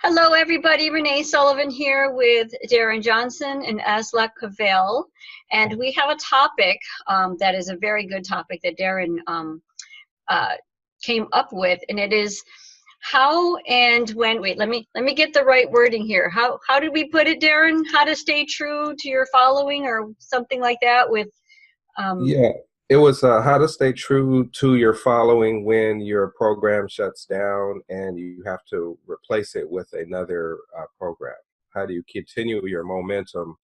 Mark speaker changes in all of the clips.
Speaker 1: Hello, everybody. Renee Sullivan here with Darren Johnson and Asla Cavell. And we have a topic that is a very good topic that Darren uh, came up with, and it is how and when. Wait, let me get the right wording here. How did we put it, Darren? How to stay true to your following, or something like that? With
Speaker 2: Yeah, it was how to stay true to your following when your program shuts down and you have to replace it with another program. How do you continue your momentum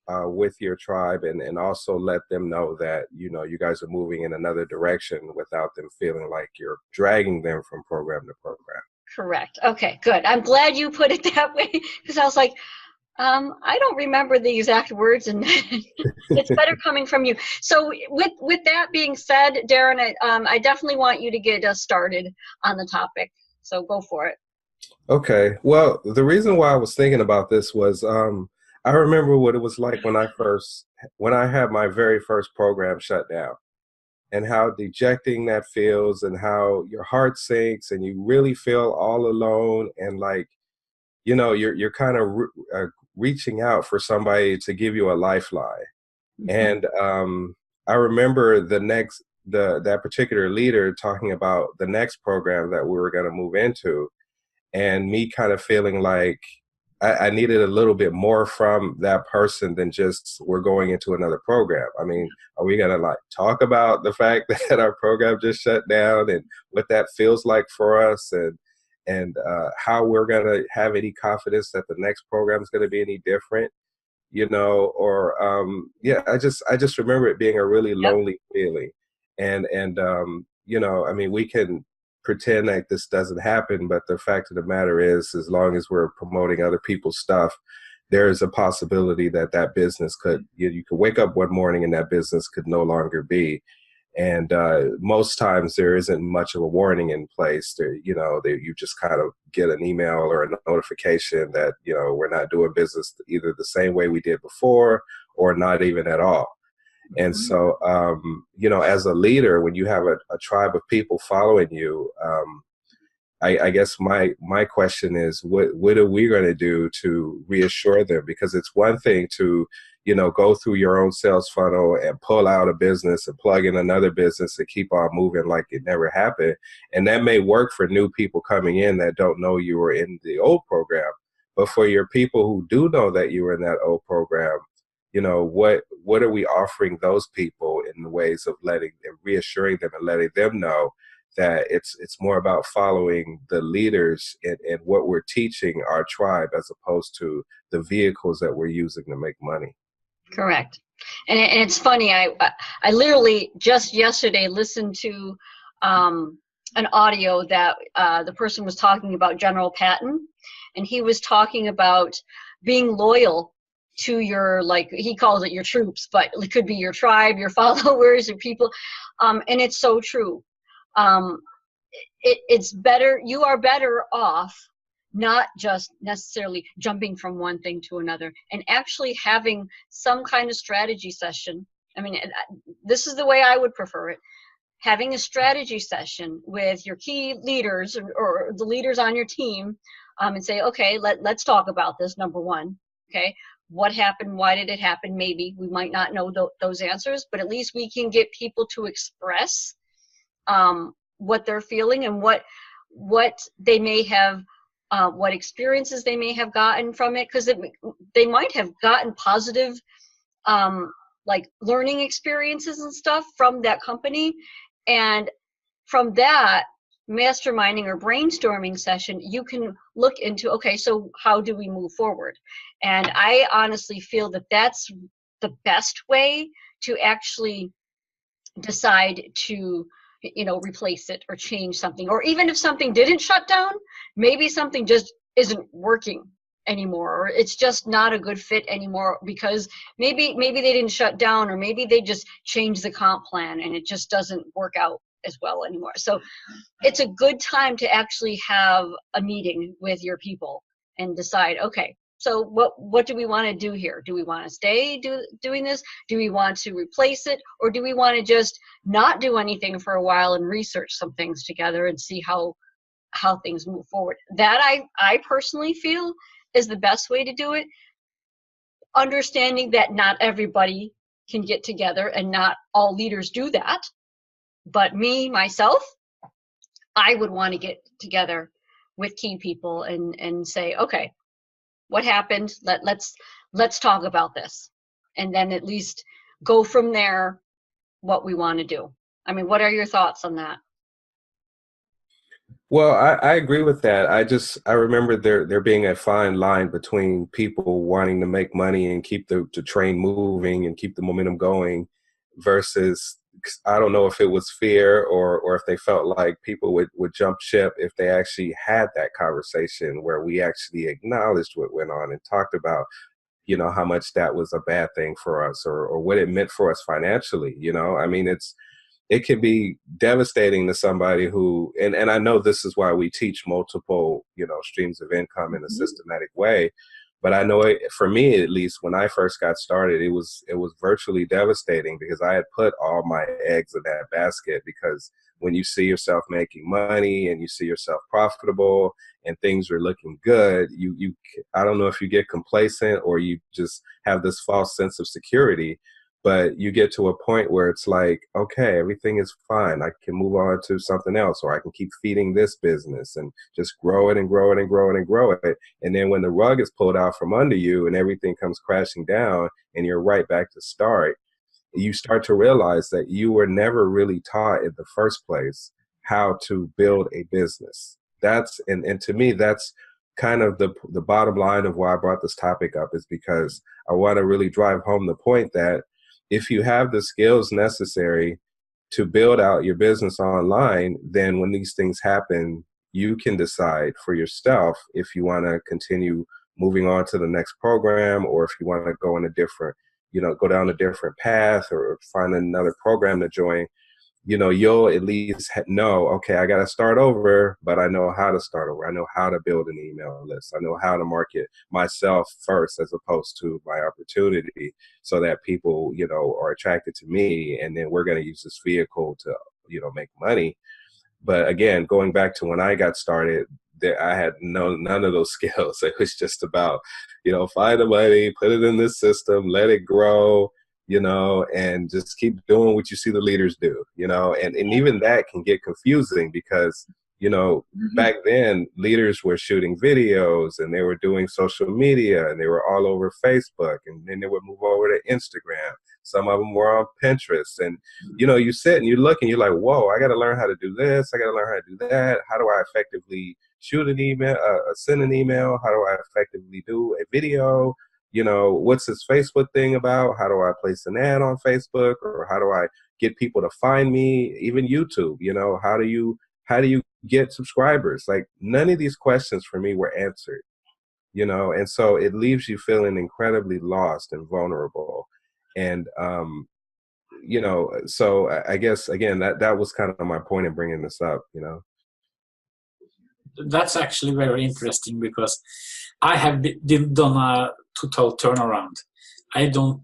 Speaker 2: with your tribe and also let them know that, you guys are moving in another direction without them feeling like you're dragging them from program to program?
Speaker 1: Correct. Okay, good. I'm glad you put it that way because I was like, I don't remember the exact words, and it's better coming from you. So, with that being said, Darren, I definitely want you to get us started on the topic. So go for it.
Speaker 2: Okay. Well, the reason why I was thinking about this was I remember what it was like when I had my very first program shut down and how dejecting that feels and how your heart sinks and you really feel all alone and like, you're kind of reaching out for somebody to give you a lifeline.
Speaker 1: Mhm.
Speaker 2: And I remember that particular leader talking about the next program that we were going to move into and me kind of feeling like I needed a little bit more from that person than just we're going into another program. I mean, are we gonna like talk about the fact that our program just shut down and what that feels like for us and how we're gonna have any confidence that the next program is gonna be any different, or yeah, I just remember it being a really
Speaker 1: Yep.
Speaker 2: lonely feeling. And I mean, we can pretend like this doesn't happen, but the fact of the matter is, as long as we're promoting other people's stuff, there is a possibility that that business you could wake up one morning and that business could no longer be. And most times there isn't much of a warning in place. You just kind of get an email or a notification that, we're not doing business either the same way we did before or not even at all. And
Speaker 1: Mhm.
Speaker 2: so, as a leader, when you have a tribe of people following you, I guess my question is, what are we going to do to reassure them? Because it's one thing to, go through your own sales funnel and pull out a business and plug in another business and keep on moving like it never happened. And that may work for new people coming in that don't know you were in the old program. But for your people who do know that you were in that old program, what are we offering those people in the ways of letting and reassuring them and letting them know that it's more about following the leaders and what we're teaching our tribe as opposed to the vehicles that we're using to make money.
Speaker 1: Correct. And it's funny. I literally just yesterday listened to um, an audio that the person was talking about General Patton, and he was talking about being loyal to your, like he calls it, your troops, but it could be your tribe, your followers, your people, and it's so true. Um, it's better. You are better off not just necessarily jumping from one thing to another, and actually having some kind of strategy session. I mean, this is the way I would prefer it. Having a strategy session with your key leaders, or the leaders on your team, and say, okay, let's talk about this. Number one, okay, what happened? Why did it happen? Maybe we might not know those answers, but at least we can get people to express what they're feeling, and what they may have, what experiences they may have gotten from it, because they might have gotten positive, um, like learning experiences and stuff from that company. And from that masterminding or brainstorming session, you can look into, okay, so how do we move forward? And I honestly feel that that's the best way to actually decide to, replace it or change something. Or even if something didn't shut down, maybe something just isn't working anymore, or it's just not a good fit anymore, because maybe they didn't shut down, or maybe they just changed the comp plan and it just doesn't work out as well anymore. So it's a good time to actually have a meeting with your people and decide, okay, so what do we want to do here? Do we want to stay doing this? Do we want to replace it? Or do we want to just not do anything for a while and research some things together and see how things move forward. That I personally feel is the best way to do it. Understanding that not everybody can get together and not all leaders do that. But myself, I would want to get together with key people and say, okay, what happened? Let's talk about this. And then at least go from there what we want to do. I mean, what are your thoughts on that?
Speaker 2: Well, I agree with that. I remember there being a fine line between people wanting to make money and keep the train moving and keep the momentum going versus, I don't know if it was fear or if they felt like people would jump ship if they actually had that conversation where we actually acknowledged what went on and talked about, how much that was a bad thing for us or what it meant for us financially. I mean, it can be devastating to somebody who, and I know this is why we teach multiple, streams of income in a systematic way. But I know for me, at least when I first got started, it was virtually devastating because I had put all my eggs in that basket, because when you see yourself making money and you see yourself profitable and things are looking good, I don't know if you get complacent or you just have this false sense of security. But you get to a point where it's like, okay, everything is fine. I can move on to something else, or I can keep feeding this business and just grow it and grow it and grow it and grow it. And then when the rug is pulled out from under you and everything comes crashing down and you're right back to start, you start to realize that you were never really taught in the first place how to build a business. And to me, that's kind of the bottom line of why I brought this topic up, is because I want to really drive home the point that if you have the skills necessary to build out your business online, then when these things happen, you can decide for yourself if you want to continue moving on to the next program, or if you want to go in a different, go down a different path or find another program to join. You'll at least know, okay, I got to start over, but I know how to start over. I know how to build an email list. I know how to market myself first as opposed to my opportunity, so that people, are attracted to me. And then we're going to use this vehicle to, make money. But again, going back to when I got started, I had none of those skills. It was just about, find the money, put it in this system, let it grow, and just keep doing what you see the leaders do, and even that can get confusing because, back then leaders were shooting videos and they were doing social media and they were all over Facebook, and then they would move over to Instagram. Some of them were on Pinterest, and, you sit and you look and you're like, whoa, I got to learn how to do this. I got to learn how to do that. How do I effectively shoot an email, send an email? How do I effectively do a video? What's this Facebook thing about? How do I place an ad on Facebook? Or how do I get people to find me? Even YouTube, how do you get subscribers? Like, none of these questions for me were answered, and so it leaves you feeling incredibly lost and vulnerable. And, so I guess, again, that was kind of my point in bringing this up,
Speaker 3: That's actually very interesting, because I have done a total turnaround. I don't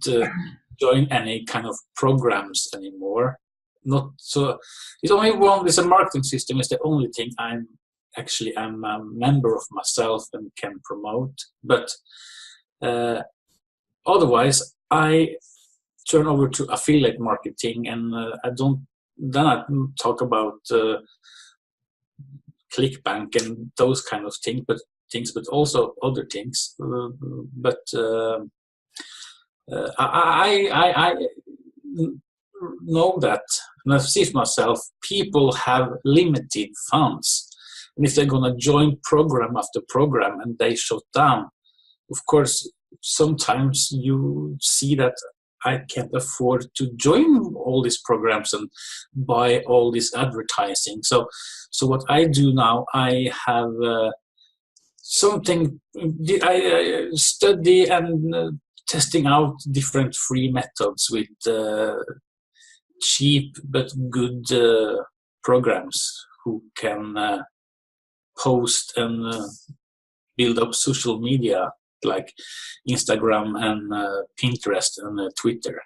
Speaker 3: join any kind of programs anymore. Not so. It's only one. It's a marketing system. Is the only thing I'm a member of myself and can promote. But otherwise, I turn over to affiliate marketing, and I don't. Then I talk about ClickBank and those kind of things, but also other things. I know that, and I see it myself, people have limited funds. And if they're going to join program after program and they shut down, of course, sometimes you see that I can't afford to join all these programs and buy all this advertising. So what I do now, I have something, I study and testing out different free methods with cheap but good programs who can post and build up social media like Instagram and Pinterest and Twitter.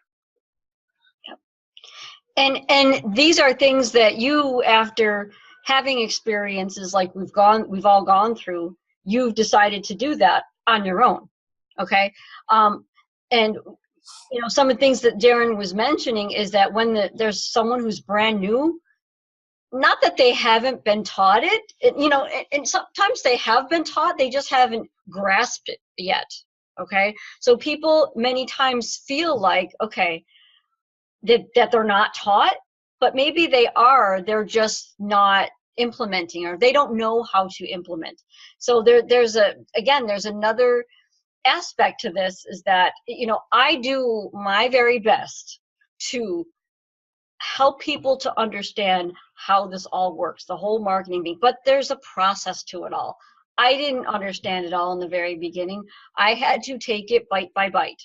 Speaker 1: And these are things that you, after having experiences like we've all gone through, you've decided to do that on your own. Okay. And some of the things that Darren was mentioning is that when there's someone who's brand new, not that they haven't been taught it, and sometimes they have been taught, they just haven't grasped it yet. Okay. So people many times feel like, okay, that they're not taught, but maybe they are, they're just not implementing, or they don't know how to implement. So there's another aspect to this, is that I do my very best to help people to understand how this all works, the whole marketing thing, but there's a process to it all. I didn't understand it all in the very beginning. I had to take it bite by bite.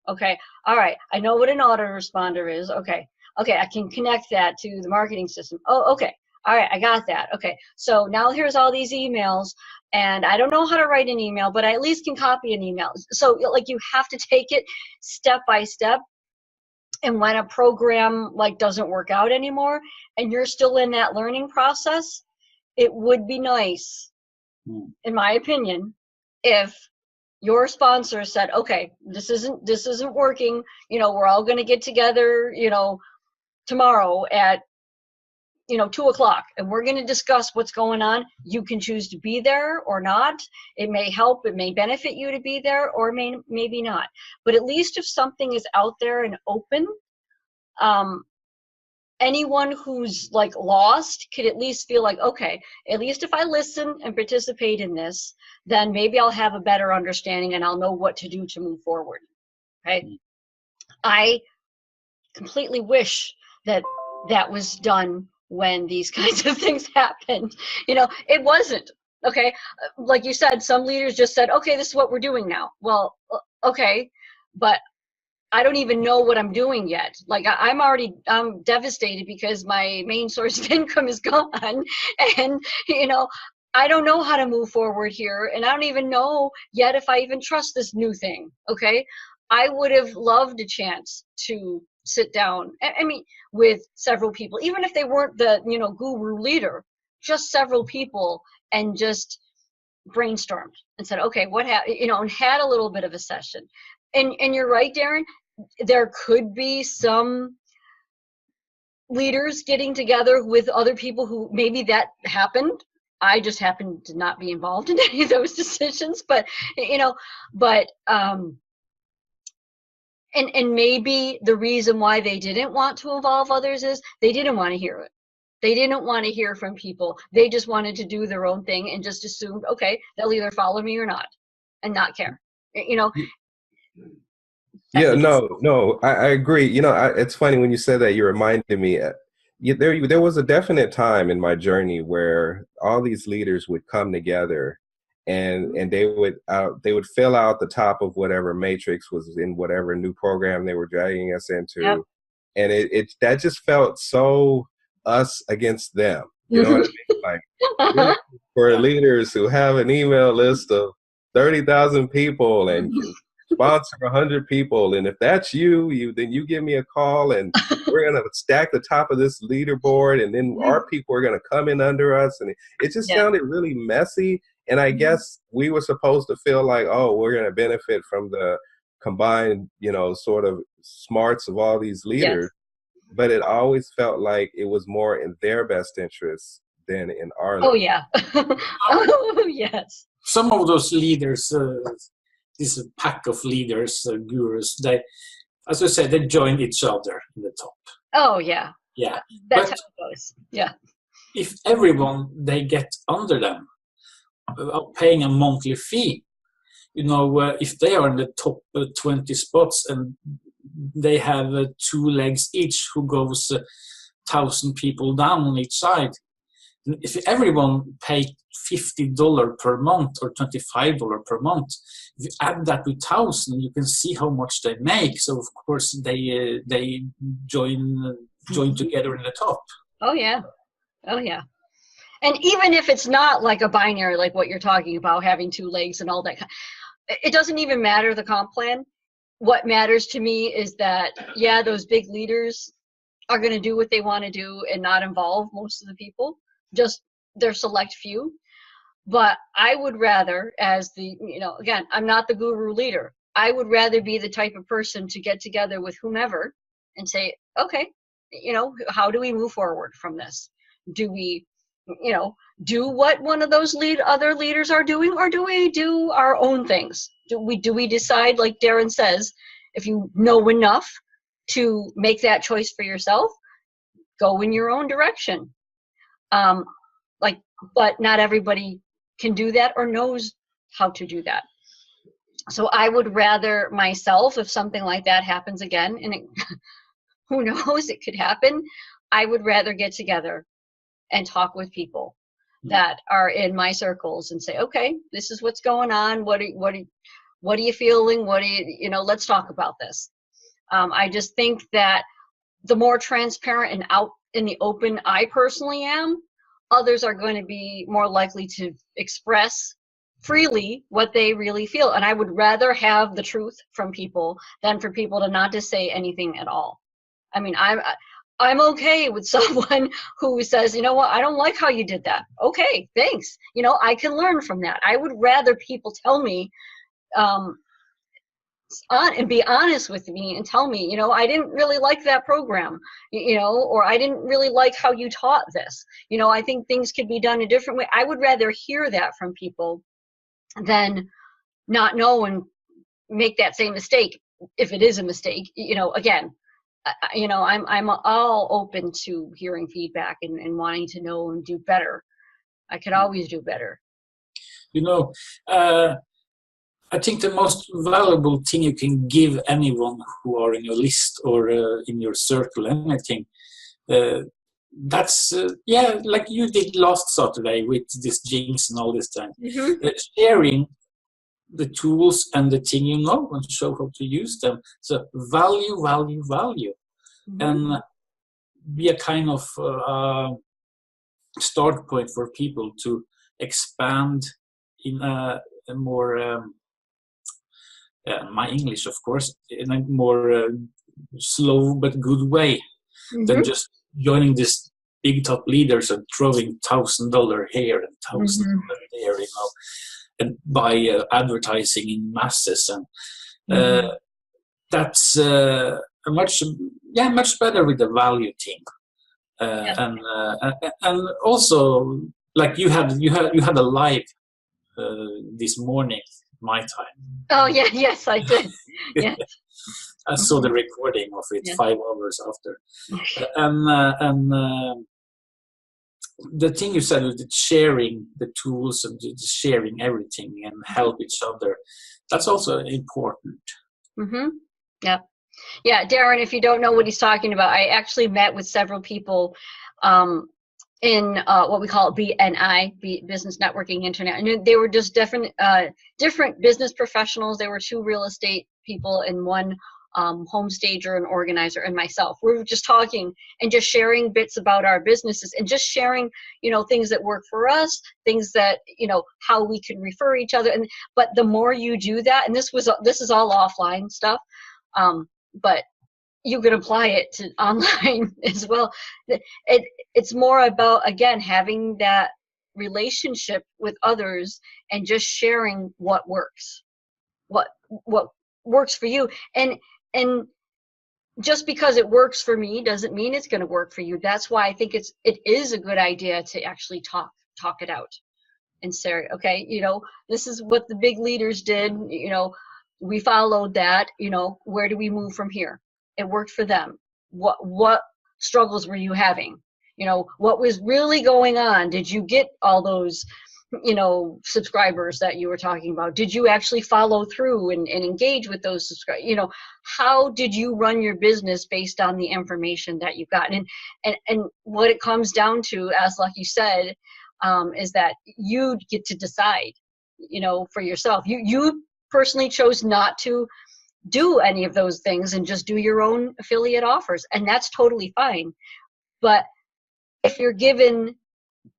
Speaker 1: Okay, all right, I know what an autoresponder is. Okay, I can connect that to the marketing system. Oh, okay, all right, I got that. Okay, so now here's all these emails, and I don't know how to write an email, but I at least can copy an email. So like, you have to take it step by step. And when a program like doesn't work out anymore and you're still in that learning process, it would be nice, in my opinion, if your sponsor said, okay, this isn't working, we're all going to get together, tomorrow at 2:00, and we're going to discuss what's going on. You can choose to be there or not. It may help, it may benefit you to be there, or maybe not. But at least if something is out there and open, anyone who's like lost could at least feel like, okay, at least if I listen and participate in this, then maybe I'll have a better understanding and I'll know what to do to move forward. Right? I completely wish that was done when these kinds of things happened. It wasn't. Okay, like you said, some leaders just said, okay, this is what we're doing now. Well, okay, but I don't even know what I'm doing yet. Like, I'm devastated because my main source of income is gone, and I don't know how to move forward here, and I don't even know yet if I even trust this new thing. Okay, I would have loved a chance to sit down, I mean, with several people, even if they weren't the guru leader, just several people, and just brainstormed and said, okay, and had a little bit of a session. And you're right, Darren, there could be some leaders getting together with other people who maybe that happened. I just happened to not be involved in any of those decisions, but and maybe the reason why they didn't want to involve others is they didn't want to hear it. They didn't want to hear from people. They just wanted to do their own thing and just assumed, okay, they'll either follow me or not, and not care.
Speaker 2: Yeah, no, I agree. It's funny when you said that, you reminded me, there was a definite time in my journey where all these leaders would come together and they would fill out the top of whatever matrix was in whatever new program they were dragging us into. Yep. And that just felt so us against them. You know what I mean? Like, for leaders who have an email list of 30,000 people and sponsor 100 people, and if that's then you give me a call, and we're gonna stack the top of this leaderboard, and then our people are gonna come in under us, and it just sounded really messy. And I guess we were supposed to feel like, oh, we're gonna benefit from the combined, sort of smarts of all these leaders, but it always felt like it was more in their best interest than in our.
Speaker 1: Oh yeah. Oh yes.
Speaker 3: Some of those leaders. This pack of leaders, gurus, they, as I said, they join each other in the top.
Speaker 1: Oh, yeah.
Speaker 3: Yeah.
Speaker 1: That's how it goes. Yeah.
Speaker 3: If everyone, they get under them, paying a monthly fee, if they are in the top 20 spots and they have 2 legs each who goes 1,000 people down on each side, if everyone paid $50 per month or $25 per month, if you add that with 1,000, you can see how much they make. So of course they join together in the top.
Speaker 1: Oh yeah, oh yeah. And even if it's not like a binary, like what you're talking about, having 2 legs and all that, it doesn't even matter the comp plan. What matters to me is that those big leaders are going to do what they want to do and not involve most of the people. just their select few. But I would rather, as the, again, I'm not the guru leader. I would rather be the type of person to get together with whomever and say, okay, how do we move forward from this? Do we, do what one of those other leaders are doing, or do we do our own things? Do we decide, like Darren says, if you know enough to make that choice for yourself, go in your own direction. But not everybody can do that or knows how to do that. So I would rather myself, if something like that happens again, and who knows, it could happen, I would rather get together and talk with people that are in my circles and say, okay, this is what's going on. What are you feeling? Let's talk about this. I just think that the more transparent and out in the open I personally am, others are going to be more likely to express freely what they really feel. And I would rather have the truth from people than for people to not to say anything at all. I mean, I'm okay with someone who says, you know what, I don't like how you did that. Okay, thanks. I can learn from that. I would rather people tell me, and be honest with me and tell me, I didn't really like that program, or I didn't really like how you taught this. I think things could be done a different way. I would rather hear that from people than not know and make that same mistake if it is a mistake. Again, I'm all open to hearing feedback and wanting to know and do better. I could always do better.
Speaker 3: I think the most valuable thing you can give anyone who are in your list or in your circle, anything, that's, like you did last Saturday with this jinx and all this time.
Speaker 1: Mm-hmm.
Speaker 3: Sharing the tools and the thing and show how to use them. So value. Mm-hmm. And be a kind of start point for people to expand in a more... my English, of course, in a more slow but good way than just joining this big top leaders and throwing $1,000 here and $1,000 there, and by advertising in masses, and that's much better with the value thing, and also like you had a live this morning. My time.
Speaker 1: Oh yeah, yes, I did. Yes.
Speaker 3: I saw the recording of it 5 hours after, and the thing you said with sharing the tools and sharing everything and help each other, that's also important.
Speaker 1: Yep. Yeah, Darren, if you don't know what he's talking about, I actually met with several people in what we call BNI, Business Networking Internet, and they were just different business professionals. There were 2 real estate people and 1 home stager and organizer and myself. We were just talking and just sharing bits about our businesses and just sharing, things that work for us, things that, how we can refer each other. But the more you do that, and this is all offline stuff, but you can apply it to online as well. It's more about, again, having that relationship with others and just sharing what works, what works for you. And just because it works for me doesn't mean it's going to work for you. That's why I think it is a good idea to actually talk it out and say, okay, this is what the big leaders did. We followed that. Where do we move from here? It worked for them. What struggles were you having? What was really going on? Did you get all those, subscribers that you were talking about? Did you actually follow through and engage with those subscribers? How did you run your business based on the information that you've gotten? And what it comes down to, as like you said, is that you get to decide, for yourself. You personally chose not to do any of those things and just do your own affiliate offers, and that's totally fine. But if you're given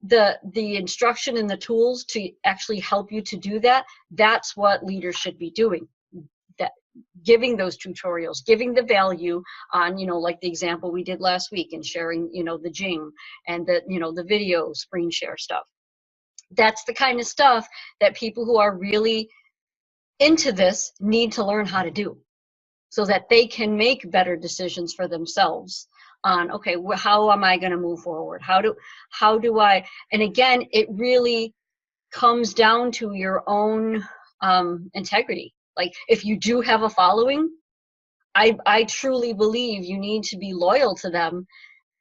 Speaker 1: the instruction and the tools to actually help you to do that, that's what leaders should be doing. That giving those tutorials, giving the value on, like the example we did last week, and sharing, the Jing and the video screen share stuff. That's the kind of stuff that people who are really into this need to learn how to do, so that they can make better decisions for themselves on, okay, how am I going to move forward? How do I, and again, it really comes down to your own integrity. Like, if you do have a following, I truly believe you need to be loyal to them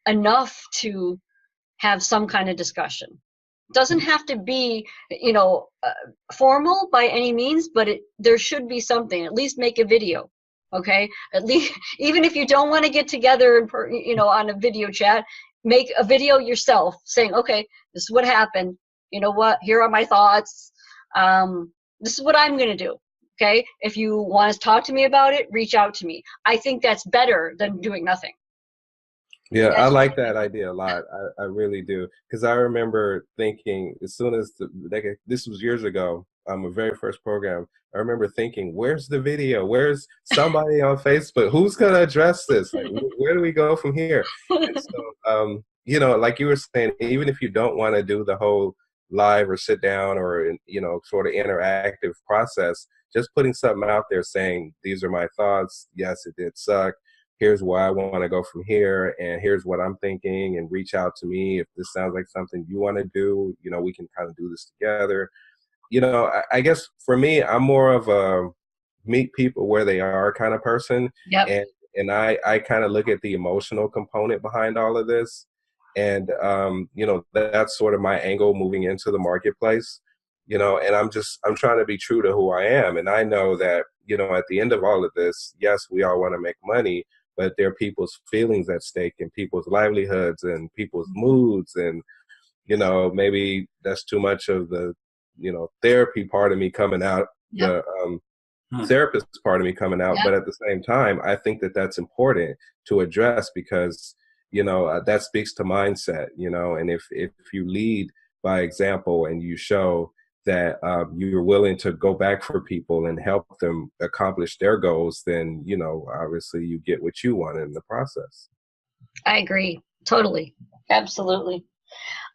Speaker 1: enough to have some kind of discussion. It doesn't have to be, formal by any means, but there should be something. At least make a video, okay? At least, even if you don't want to get together, on a video chat, make a video yourself saying, okay, this is what happened. You know what? Here are my thoughts. This is what I'm going to do. Okay. If you want to talk to me about it, reach out to me. I think that's better than doing nothing.
Speaker 2: Yeah, I like that idea a lot. I really do. Because I remember thinking, as soon as this was years ago, my very first program, I remember thinking, where's the video? Where's somebody on Facebook? Who's going to address this? Like, where do we go from here? And so, like you were saying, even if you don't want to do the whole live or sit down or, sort of interactive process, just putting something out there saying, these are my thoughts. Yes, it did suck. Here's where I want to go from here, and here's what I'm thinking, and reach out to me if this sounds like something you want to do. We can kind of do this together. I guess for me, I'm more of a meet people where they are kind of person.
Speaker 1: Yep.
Speaker 2: And I kind of look at the emotional component behind all of this. And, that's sort of my angle moving into the marketplace, and I'm trying to be true to who I am. And I know that, at the end of all of this, yes, we all want to make money, but there are people's feelings at stake and people's livelihoods and people's moods. And, maybe that's too much of the, therapy part of me coming out,
Speaker 1: Yep.
Speaker 2: the therapist part of me coming out. Yep. But at the same time, I think that that's important to address because, that speaks to mindset, and if you lead by example and you show that you're willing to go back for people and help them accomplish their goals, then, obviously you get what you want in the process.
Speaker 1: I agree. Totally. Absolutely.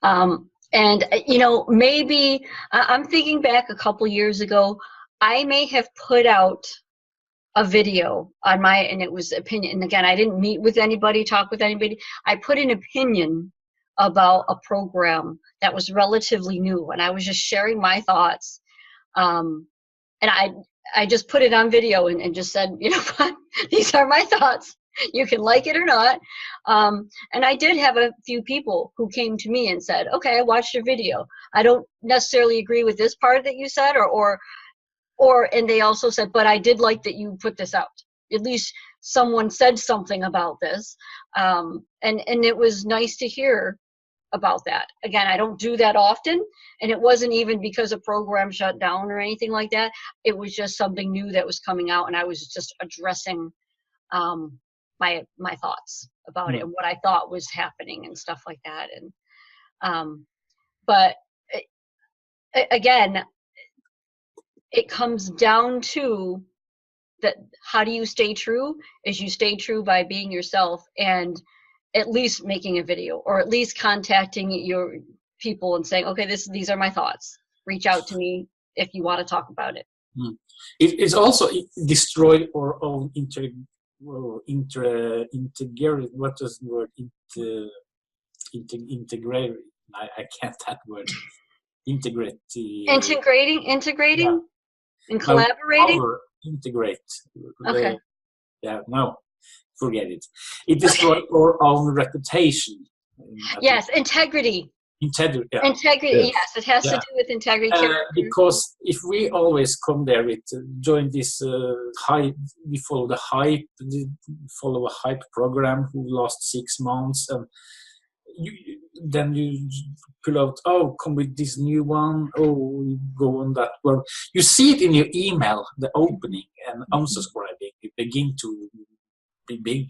Speaker 1: And, maybe I'm thinking back a couple years ago, I may have put out a video on and it was opinion. And again, I didn't meet with anybody, talk with anybody. I put an opinion about a program that was relatively new, and I was just sharing my thoughts. And I just put it on video and just said, what, these are my thoughts. You can like it or not. And I did have a few people who came to me and said, okay, I watched your video. I don't necessarily agree with this part that you said, and they also said, but I did like that you put this out. At least someone said something about this. And it was nice to hear about that. Again, I don't do that often, and it wasn't even because a program shut down or anything like that. It was just something new that was coming out, and I was just addressing my thoughts about it and what I thought was happening and stuff like that. And but again, it comes down to that. How do you stay true? Is you stay true by being yourself and at least making a video, or at least contacting your people and saying, okay, these are my thoughts. Reach out to me if you want to talk about it.
Speaker 3: It's also destroyed our own integrity. What is the word? Integrate. I can't that word. Integrate.
Speaker 1: Integrating,
Speaker 3: yeah.
Speaker 1: And collaborating.
Speaker 3: Integrate.
Speaker 1: Okay.
Speaker 3: No. Forget it. It destroys our own reputation.
Speaker 1: Yes, integrity.
Speaker 3: Integrity. Yeah.
Speaker 1: Integrity. Yes, it has to do with integrity.
Speaker 3: Because if we always come there with join this hype, we follow the hype. Follow a hype program who lost 6 months, and then you pull out. Oh, come with this new one. Oh, you go on that. Well, you see it in your email, the opening and unsubscribing. You begin to be big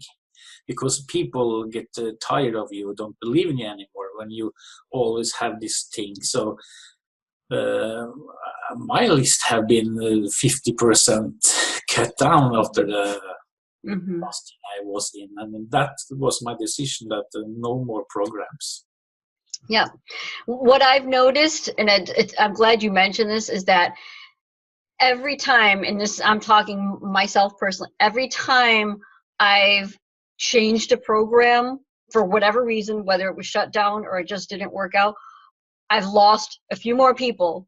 Speaker 3: because people get tired of you, don't believe in you anymore when you always have this thing. So my list have been 50% cut down after the
Speaker 1: Mm-hmm.
Speaker 3: last year I was in. And that was my decision that no more programs.
Speaker 1: Yeah. What I've noticed, and I'm glad you mentioned this, is that every time, and this, I'm talking myself personally, every time I've changed a program for whatever reason, whether it was shut down or it just didn't work out, I've lost a few more people.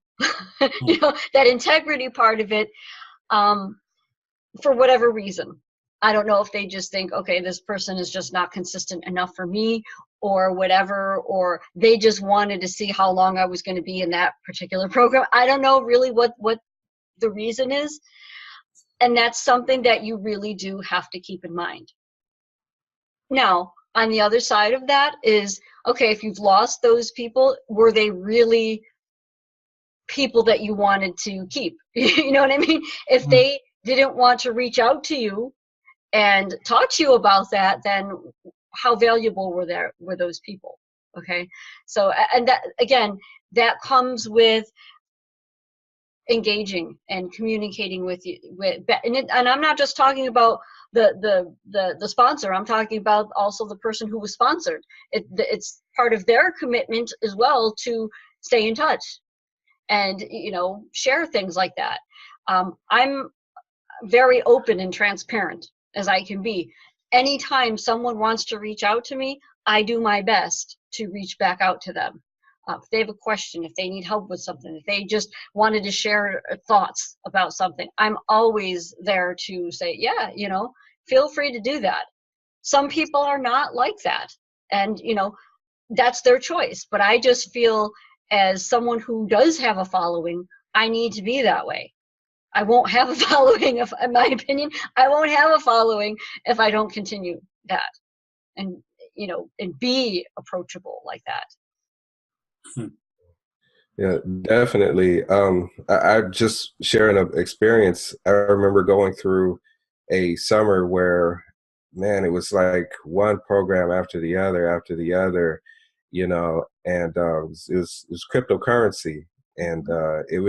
Speaker 1: You know, that integrity part of it, for whatever reason. I don't know if they just think, okay, this person is just not consistent enough for me or whatever, or they just wanted to see how long I was going to be in that particular program. I don't know really what the reason is. And that's something that you really do have to keep in mind. Now, on the other side of that is, okay, if you've lost those people, were they really people that you wanted to keep? You know what I mean? If they didn't want to reach out to you and talk to you about that, then how valuable were those people? Okay, so, and that, again, that comes with engaging and communicating with you, and I'm not just talking about the sponsor. I'm talking about also the person who was sponsored. It's part of their commitment as well to stay in touch and, you know, share things like that. I'm very open and transparent as I can be. Anytime someone wants to reach out to me, I do my best to reach back out to them. If they have a question, if they need help with something, if they just wanted to share thoughts about something, I'm always there to say, yeah, you know, feel free to do that. Some people are not like that, and, you know, that's their choice. But I just feel, as someone who does have a following, I need to be that way. I won't have a following, if, in my opinion, I won't have a following if I don't continue that and, you know, and be approachable like that.
Speaker 2: Yeah, definitely. I just sharing an experience. I remember going through a summer where, man, it was like one program after the other, you know, and it was cryptocurrency, and it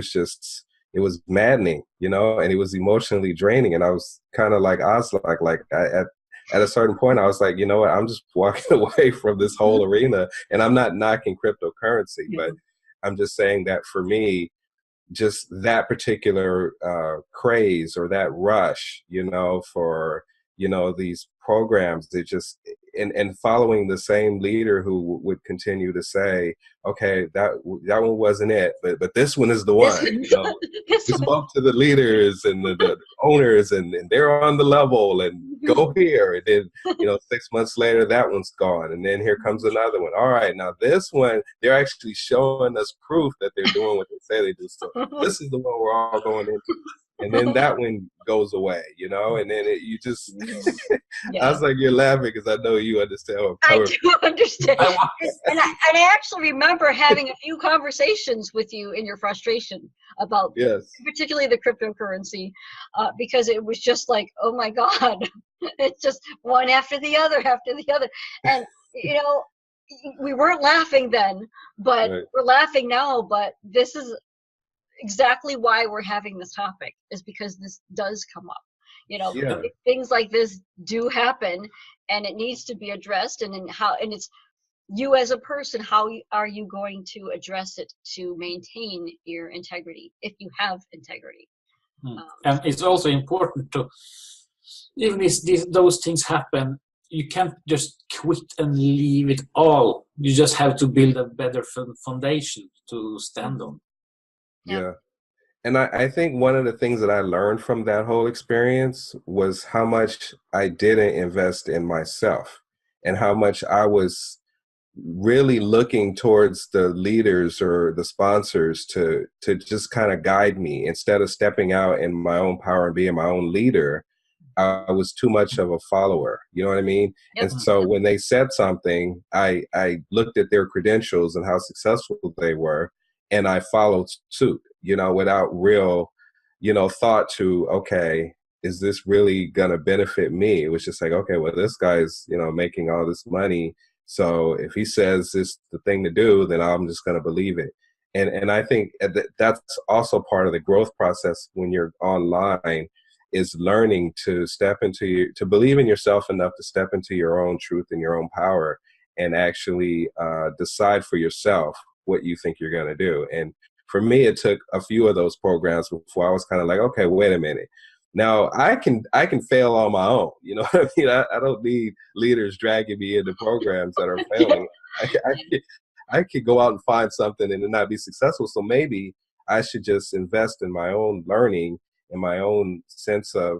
Speaker 2: was maddening, you know, and it was emotionally draining, and I was kind of like Oslak, like at a certain point, I was like, you know what, I'm just walking away from this whole arena, and I'm not knocking cryptocurrency, but I'm just saying that for me, just that particular craze or that rush, you know, for, you know, these programs, they just, and following the same leader who would continue to say, okay, that one wasn't it, but this one is the one, you know. We spoke to the leaders and the owners, and they're on the level, and go here. And then, you know, 6 months later, that one's gone. And then here comes another one. All right, now this one, they're actually showing us proof that they're doing what they say they do. So this is the one we're all going into. And then that one goes away, you know, and then you just, I was like, you're laughing because I know you understand what I'm
Speaker 1: I do understand. And I actually remember having a few conversations with you in your frustration about, particularly the cryptocurrency, because it was just like, oh my God, it's just one after the other. And, you know, we weren't laughing then, but we're laughing now. But this is exactly why we're having this topic, is because this does come up. You know, things like this do happen, and it needs to be addressed. And it's you as a person, how are you going to address it to maintain your integrity, if you have integrity?
Speaker 3: And it's also important to, even if those things happen, you can't just quit and leave it all. You just have to build a better foundation to stand on.
Speaker 2: Yeah. And I think one of the things that I learned from that whole experience was how much I didn't invest in myself, and how much I was really looking towards the leaders or the sponsors to just kind of guide me, instead of stepping out in my own power and being my own leader. I was too much of a follower, you know what I mean? And so when they said something, I looked at their credentials and how successful they were, and I followed suit, you know, without real, you know, thought to, okay, is this really going to benefit me? It was just like, okay, well, this guy's, you know, making all this money, so if he says it's the thing to do, then I'm just going to believe it. And I think that's also part of the growth process when you're online, is learning to to believe in yourself enough to step into your own truth and your own power, and actually decide for yourself what you think you're going to do. And for me, it took a few of those programs before I was kind of like, okay, wait a minute. Now I can fail on my own. You know what I mean? I don't need leaders dragging me into programs that are failing. I could go out and find something and it not be successful. So maybe I should just invest in my own learning and my own sense of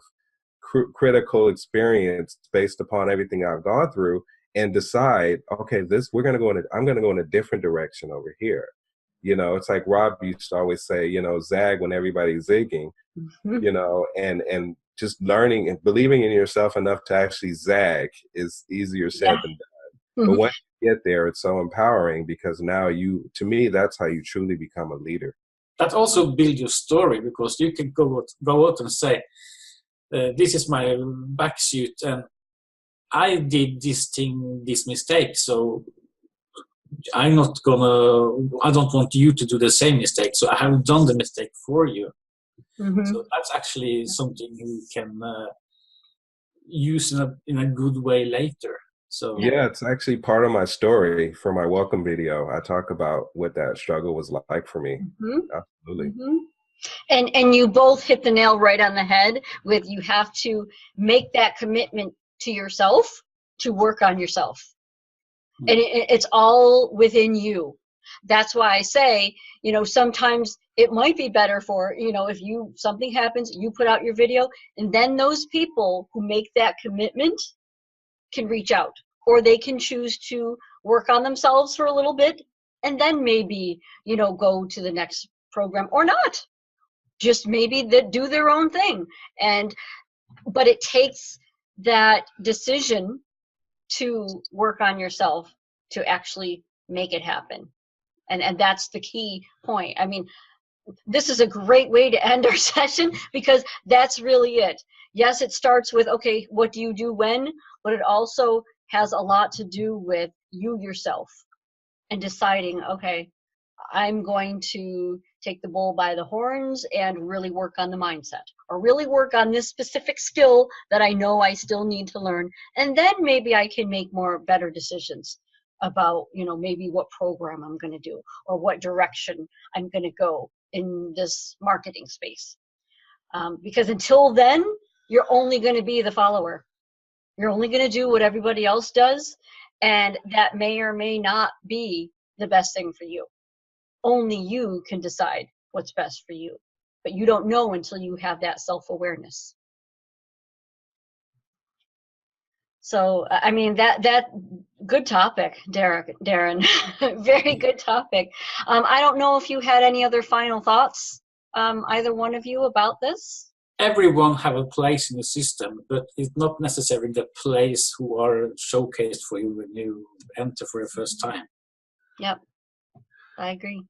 Speaker 2: critical experience based upon everything I've gone through, and decide, okay, I'm going to go in a different direction over here. You know, it's like Rob used to always say, you know, zag when everybody's zigging, you know, and just learning and believing in yourself enough to actually zag is easier said than done. But once you get there, it's so empowering, because now to me, that's how you truly become a leader.
Speaker 3: That also builds your story, because you can go out and say, this is my back suit, and I did this mistake, so I don't want you to do the same mistake, so I have done the mistake for you. So that's actually something you can use in a good way later. So
Speaker 2: yeah, it's actually part of my story for my welcome video. I talk about what that struggle was like for me. Absolutely.
Speaker 1: And you both hit the nail right on the head with, you have to make that commitment to yourself to work on yourself. And it's all within you. That's why I say, you know, sometimes it might be better for, you know, if something happens, you put out your video, and then those people who make that commitment can reach out, or they can choose to work on themselves for a little bit, and then maybe, you know, go to the next program, or not. Just maybe do their own thing. But it takes that decision to work on yourself to actually make it happen. And that's the key point. I mean, this is a great way to end our session, because that's really it. Yes, it starts with, okay, what do you do when? But it also has a lot to do with you yourself, and deciding, okay, I'm going to take the bull by the horns and really work on the mindset, or really work on this specific skill that I know I still need to learn. And then maybe I can make better decisions about, you know, maybe what program I'm going to do, or what direction I'm going to go in this marketing space. Because until then, you're only going to be the follower. You're only going to do what everybody else does. And that may or may not be the best thing for you. Only you can decide what's best for you, but you don't know until you have that self-awareness. So, I mean, that good topic, Darren, very good topic. I don't know if you had any other final thoughts, either one of you, about this.
Speaker 3: Everyone have a place in the system, but it's not necessarily the place who are showcased for you when you enter for the first time.
Speaker 1: Yep, I agree.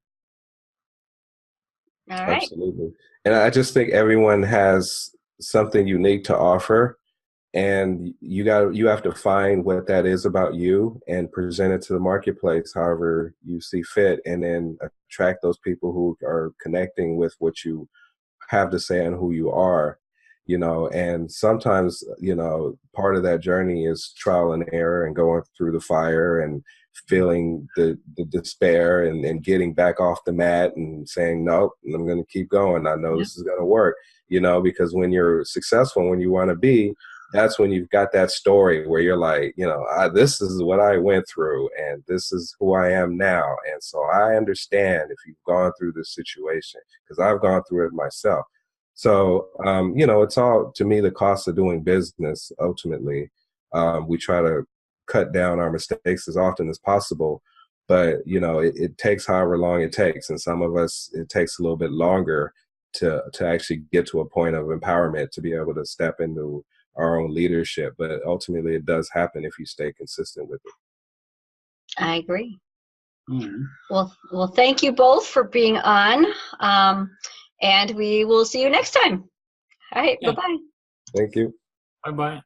Speaker 1: All right.
Speaker 2: Absolutely. And I just think everyone has something unique to offer, and you have to find what that is about you and present it to the marketplace however you see fit, and then attract those people who are connecting with what you have to say and who you are, you know. And sometimes, you know, part of that journey is trial and error, and going through the fire, and feeling the despair, and getting back off the mat and saying, nope, I'm going to keep going. I know this is going to work, you know, because when you're successful, when you want to be, that's when you've got that story where you're like, you know, this is what I went through, and this is who I am now. And so I understand if you've gone through this situation, because I've gone through it myself. So, you know, it's all, to me, the cost of doing business. Ultimately, we try to cut down our mistakes as often as possible, but, you know, it takes however long it takes. And some of us, it takes a little bit longer to actually get to a point of empowerment, to be able to step into our own leadership. But ultimately, it does happen if you stay consistent with it. I
Speaker 1: agree. Well, thank you both for being on, and we will see you next time. All right, bye-bye.
Speaker 2: Thank you.
Speaker 3: Bye-bye.